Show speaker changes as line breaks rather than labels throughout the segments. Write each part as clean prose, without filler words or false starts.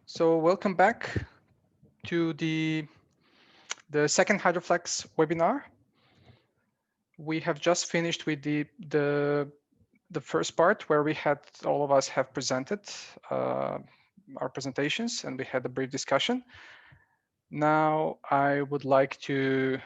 So welcome back to the second Hydroflex webinar. We have just finished with the first part where we had all of us have presented our presentations and we had a brief discussion. Now I would like to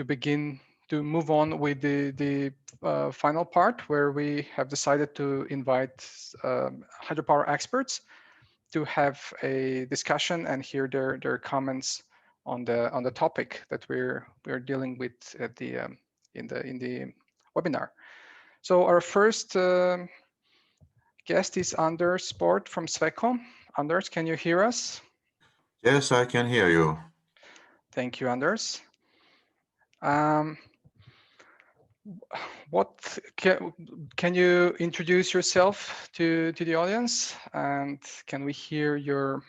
begin to move on with the final part where we have decided to invite hydropower experts to have a discussion and hear their comments on the topic that we're dealing with at the in the webinar. So our first guest is Anders Sport from Sweco. Anders, can you hear us?
Yes, I can hear you.
Thank you, Anders. What can you introduce yourself to the audience, and can we hear your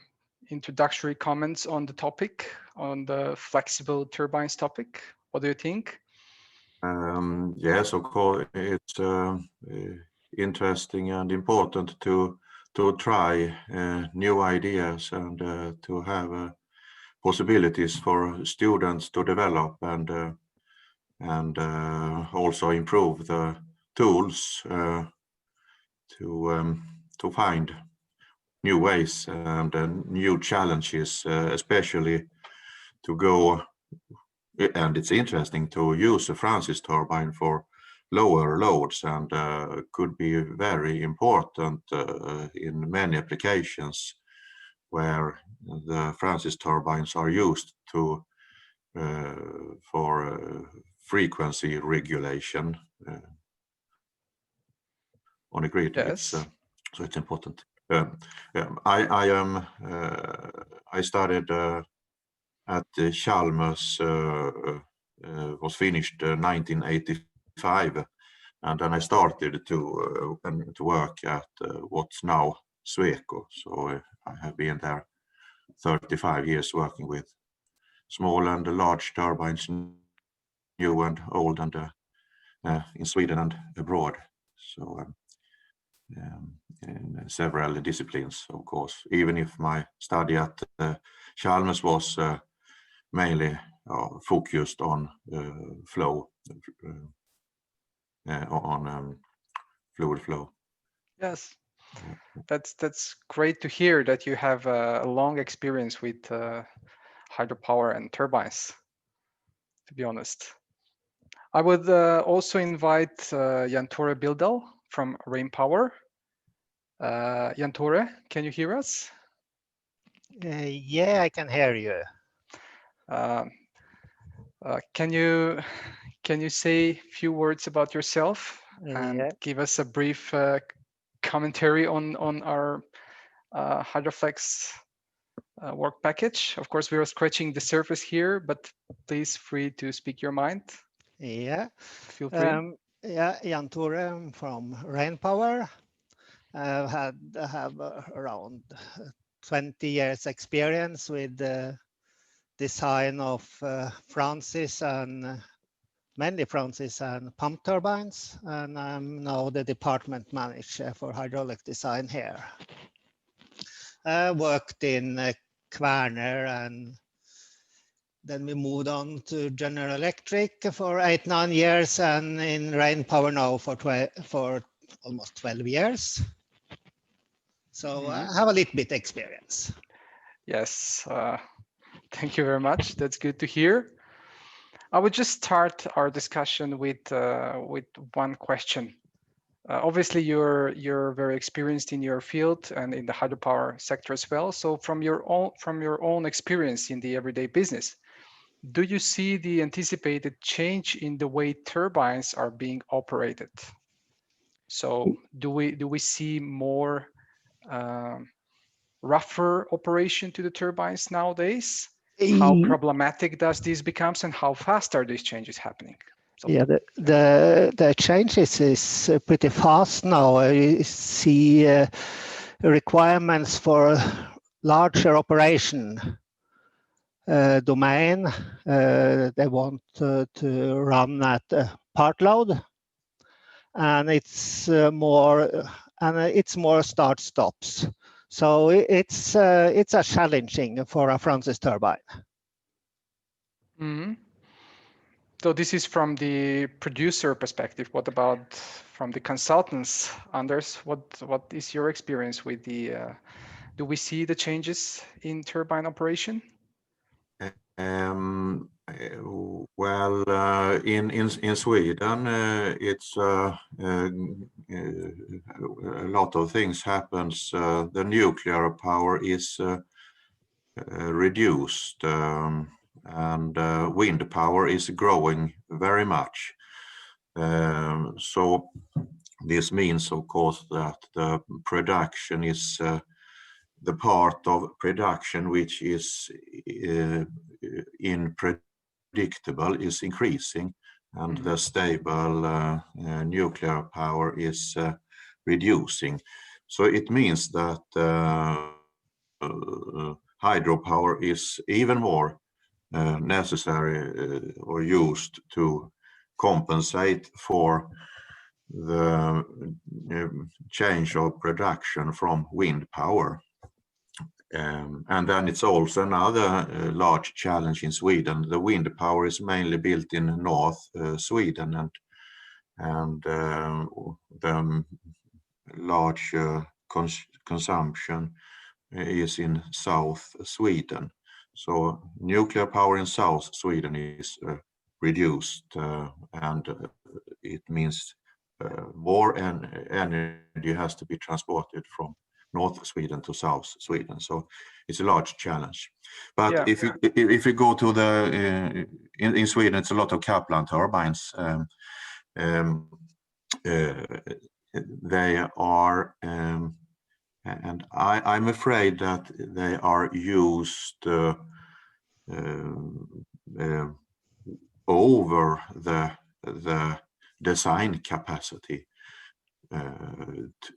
introductory comments on the topic, on the flexible turbines topic? What do you think?
Yes, of course, it's interesting and important to try new ideas and to have possibilities for students to develop and also improve the tools to find new ways and new challenges, especially to go. And it's interesting to use a Francis turbine for lower loads and could be very important in many applications where the Francis turbines are used to for frequency regulation on a grid.
Yes.
So it's important. I studied at Chalmers, was finished 1985, and then I started to work at what's now Sweco. So I have been there 35 years working with small and large turbines, new and old, and in Sweden and abroad. So in several disciplines, of course, even if my study at Chalmers was mainly focused on flow, on fluid flow.
Yes, that's great to hear that you have a long experience with hydropower and turbines, to be honest. I would also invite Jan Tore Bildal from Rainpower. Jan Tore, can you hear us?
Yeah, I can hear you.
Can you say a few words about yourself and give us a brief commentary on our Hydroflex work package? Of course, we are scratching the surface here, but please free to speak your mind.
Yeah,
feel free.
Yeah, Jan Tore from Rainpower. I have around 20 years experience with the design of Francis and mainly Francis and pump turbines, and I'm now the department manager for hydraulic design here. I worked in Kværner, and then we moved on to General Electric for 8-9 years, and in Rainpower now for almost 12 years. So I have a little bit experience.
Yes, thank you very much. That's good to hear. I would just start our discussion with one question. Obviously, you're very experienced in your field and in the hydropower sector as well. So from your own experience in the everyday business, do you see the anticipated change in the way turbines are being operated? So do we see more rougher operation to the turbines nowadays? How problematic does this becomes, and how fast are these changes happening? So,
yeah, the changes is pretty fast now. You see requirements for larger operation domain. They want to run at part load, and it's more start stops. So it's a challenging for a Francis turbine.
Mm-hmm. So this is from the producer perspective. What about from the consultants, Anders? What is your experience with the? Do we see the changes in turbine operation?
Well, in Sweden, it's a lot of things happens. The nuclear power is reduced, and wind power is growing very much. So this means, of course, that the production is the part of production which is unpredictable is increasing, and the stable nuclear power is reducing. So it means that hydropower is even more necessary or used to compensate for the change of production from wind power. And then it's also another large challenge in Sweden. The wind power is mainly built in North Sweden, and the large consumption is in South Sweden. So nuclear power in South Sweden is reduced, and it means more energy has to be transported from North Sweden to South Sweden. So it's a large challenge. But
Yeah.
if you go to the in Sweden, it's a lot of Kaplan turbines. They are, and I'm afraid that they are used over the design capacity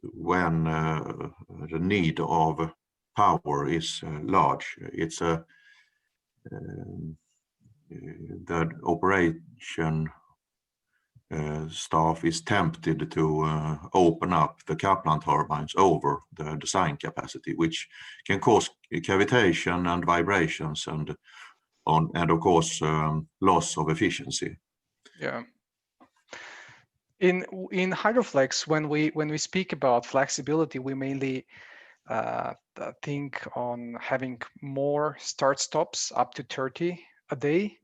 when the need of power is large. It's the operation staff is tempted to open up the Kaplan turbines over the design capacity, which can cause cavitation and vibrations and of course loss of efficiency.
Yeah. In Hydroflex, when we speak about flexibility, we mainly think on having more start stops up to 30 a day,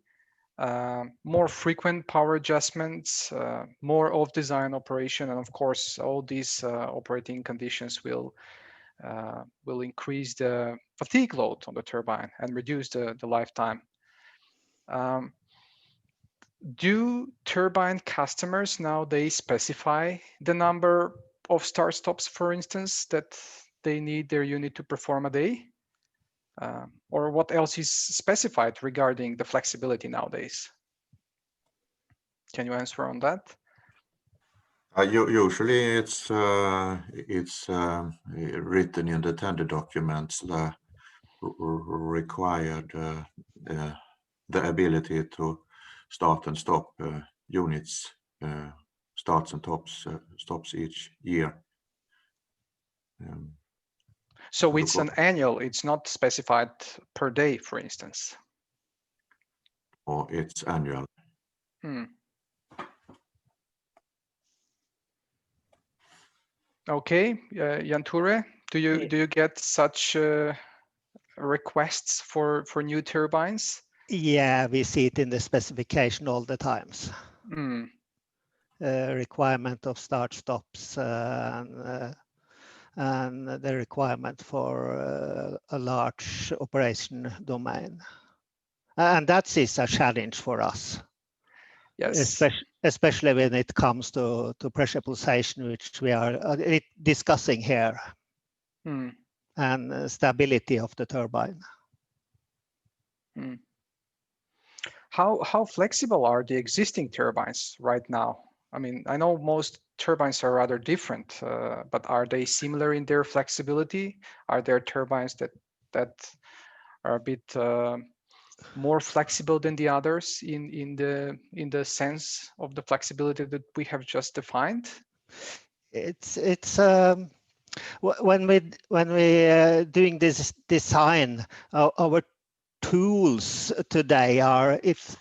more frequent power adjustments, more off-design operation, and of course, all these operating conditions will increase the fatigue load on the turbine and reduce the lifetime. Do turbine customers nowadays specify the number of start stops, for instance, that they need their unit to perform a day? Or what else is specified regarding the flexibility nowadays? Can you answer on that?
Usually it's written in the tender documents, the required the ability to start and stop units, starts and stops each year.
So it's an annual, it's not specified per day, for instance.
Or it's annual.
Okay, Jan Tore, do you get such requests for new turbines?
Yeah, we see it in the specification all the times. Requirement of start stops and the requirement for a large operation domain, and that is a challenge for us.
Yes,
especially when it comes to pressure pulsation, which we are discussing here, and stability of the turbine.
How flexible are the existing turbines right now? I mean, I know most turbines are rather different, but are they similar in their flexibility? Are there turbines that are a bit more flexible than the others in the sense of the flexibility that we have just defined?
It's When we doing this design, our tools today are it's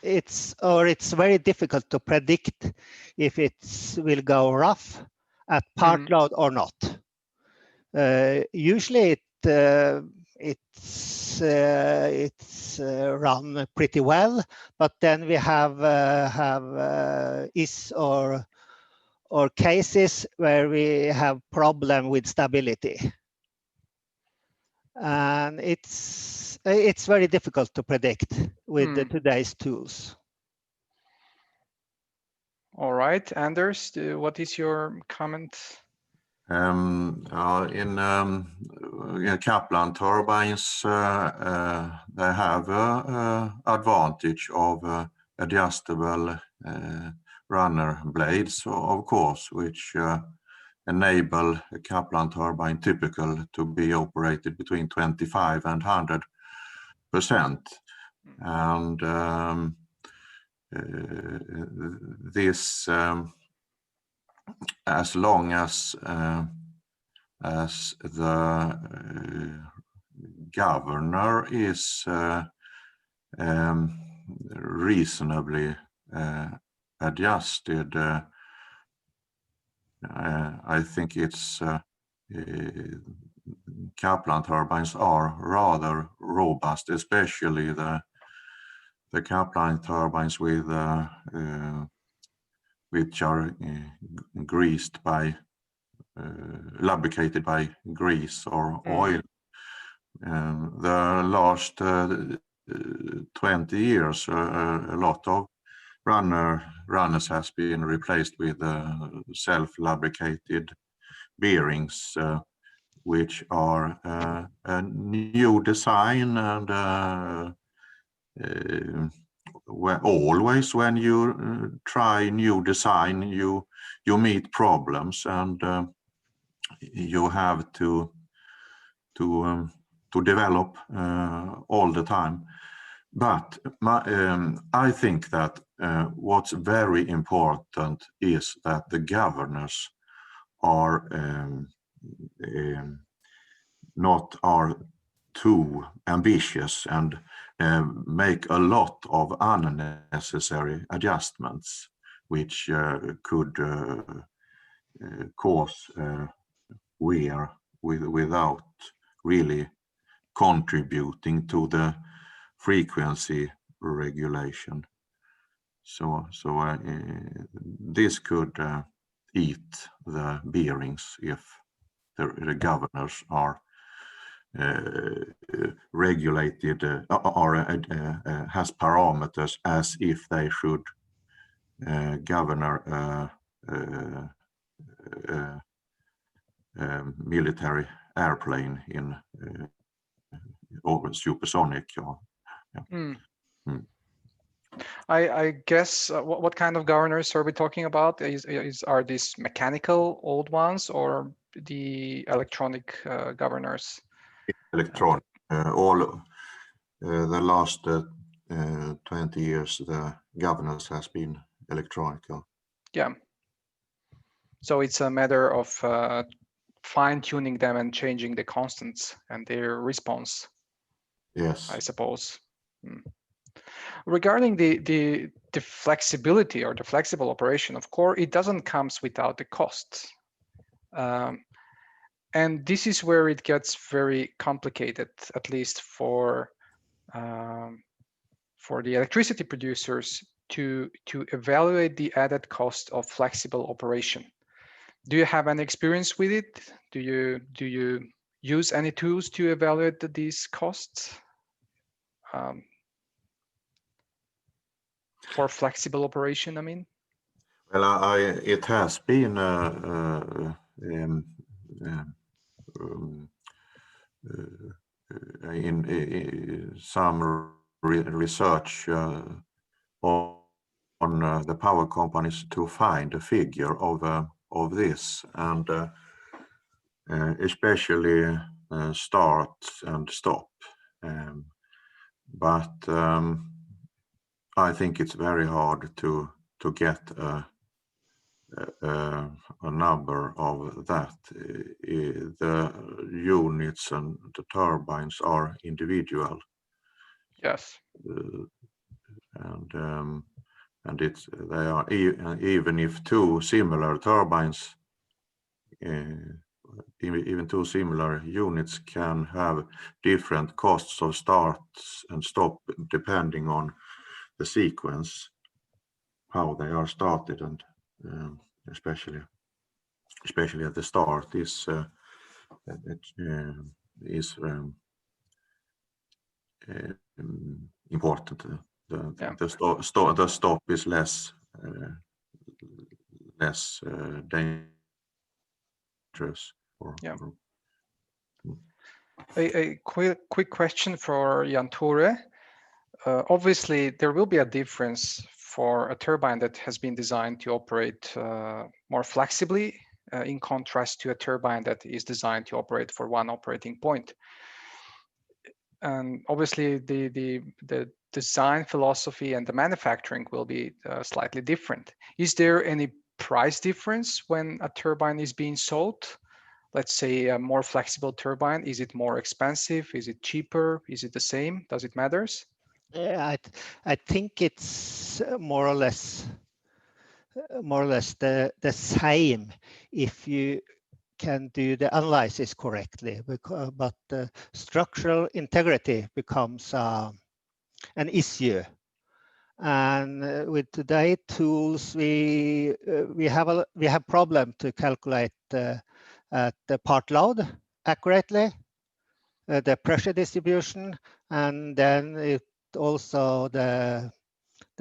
very difficult to predict if it will go rough at part load or not. Usually it's run pretty well, but then we have or cases where we have problem with stability, and it's very difficult to predict with today's tools.
All right, Anders, what is your comment?
In Kaplan turbines, they have advantage of adjustable runner blades, of course, which enable a Kaplan turbine typical to be operated between 25 and 100%. And this, as long as the governor is reasonably adjusted, I think it's Kaplan turbines are rather robust, especially the Kaplan turbines with which are greased by lubricated by grease or oil. The last 20 years, a lot of runners has been replaced with self-lubricated bearings, which are a new design, and always when you try new design, you meet problems, and you have to develop all the time. But I think that what's very important is that the governors are not too ambitious and make a lot of unnecessary adjustments, which could cause wear without really contributing to the frequency regulation. So this could eat the bearings if the governors are regulated or has parameters as if they should govern military airplane in over supersonic.
I guess what kind of governors are we talking about? Are these mechanical old ones or the electronic governors?
Electronic. All the last 20 years, the governance has been electronic.
Yeah. So it's a matter of fine-tuning them and changing the constants and their response.
Yes,
I suppose. Regarding the flexibility or the flexible operation of core, it doesn't come without the costs. And this is where it gets very complicated, at least for the electricity producers to evaluate the added cost of flexible operation. Do you have any experience with it? Do you use any tools to evaluate these costs for flexible operation? I mean,
well, it has been in some research on the power companies to find a figure of this, and especially start and stop. But I think it's very hard to get a number of that. The units and the turbines are individual,
Yes.
and they are even if two similar turbines, even two similar units can have different costs of starts and stop depending on the sequence, how they are started, and especially at the start is important. The stop is less dangerous.
Yeah. A quick question for Jan Tore. Obviously, there will be a difference for a turbine that has been designed to operate more flexibly in contrast to a turbine that is designed to operate for one operating point. And obviously, the design philosophy and the manufacturing will be slightly different. Is there any price difference when a turbine is being sold? Let's say a more flexible turbine, is it more expensive? Is it cheaper? Is it the same? Does it matter?
Yeah, I think it's more or less the same if you can do the analysis correctly, but the structural integrity becomes an issue. And with today's tools, we have problem to calculate the part load accurately, the pressure distribution, and then it also the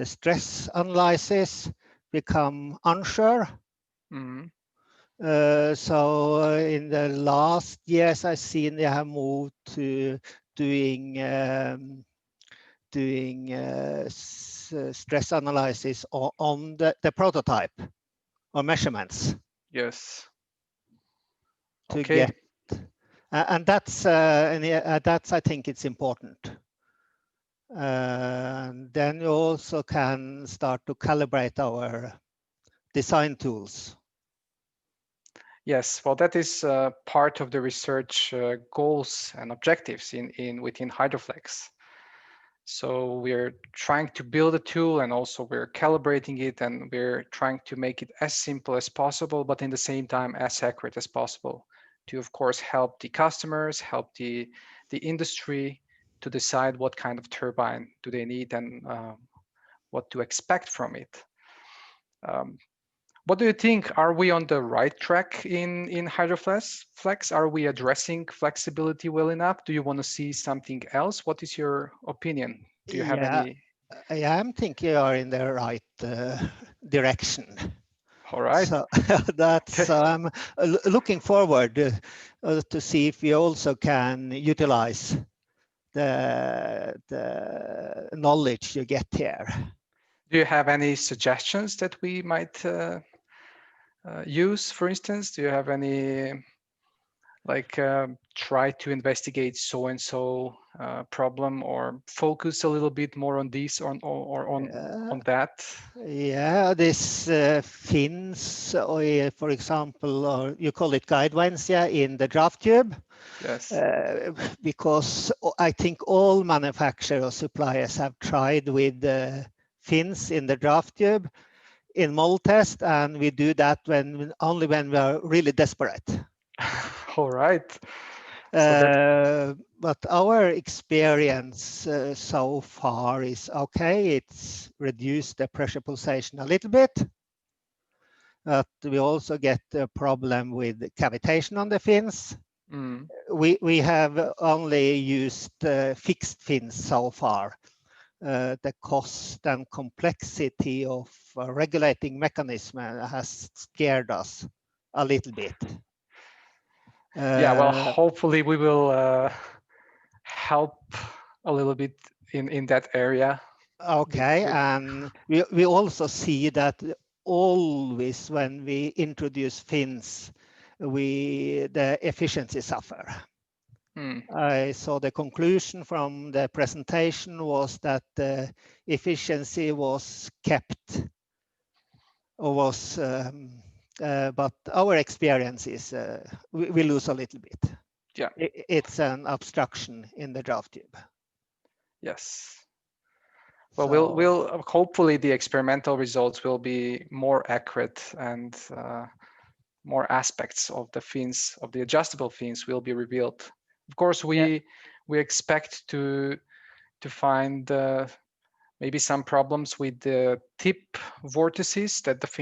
stress analysis become unsure.
Mm-hmm.
So in the last years, I've seen they have moved to doing stress analysis on the prototype or measurements.
Yes.
To
Okay.
get, and that's I think it's important. Then you also can start to calibrate our design tools.
Yes, well, that is part of the research goals and objectives within Hydroflex. So we're trying to build a tool, and also we're calibrating it, and we're trying to make it as simple as possible, but in the same time as accurate as possible, to of course help the customers, help the industry to decide what kind of turbine do they need and what to expect from it. What do you think? Are we on the right track in Hydroflex? Are we addressing flexibility well enough? Do you want to see something else? What is your opinion? Do you have any?
Yeah, I'm thinking you are in the right direction.
All right.
So that's I'm looking forward to see if we also can utilize the knowledge you get here.
Do you have any suggestions that we might use, for instance? Do you have any, like, try to investigate so-and-so problem, or focus a little bit more on this or on that?
Yeah, this fins, for example, or you call it guidelines, yeah, in the draft tube.
Yes.
Because I think all manufacturers, suppliers have tried with the fins in the draft tube in mold test, and we do that only when we are really desperate.
All right.
But our experience so far is okay. It's reduced the pressure pulsation a little bit. But we also get a problem with cavitation on the fins.
Mm.
We have only used fixed fins so far. The cost and complexity of regulating mechanism has scared us a little bit.
Yeah, well, hopefully we will help a little bit in that area.
Okay, and we also see that always when we introduce fins, the efficiency suffer. I saw the conclusion from the presentation was that the efficiency was kept was, but our experience is we lose a little bit.
Yeah.
It's an obstruction in the draft tube.
Yes. Well,
So,
we'll hopefully the experimental results will be more accurate, and more aspects of the fins, of the adjustable fins, will be revealed. Of course, we expect to find maybe some problems with the tip vortices that the fins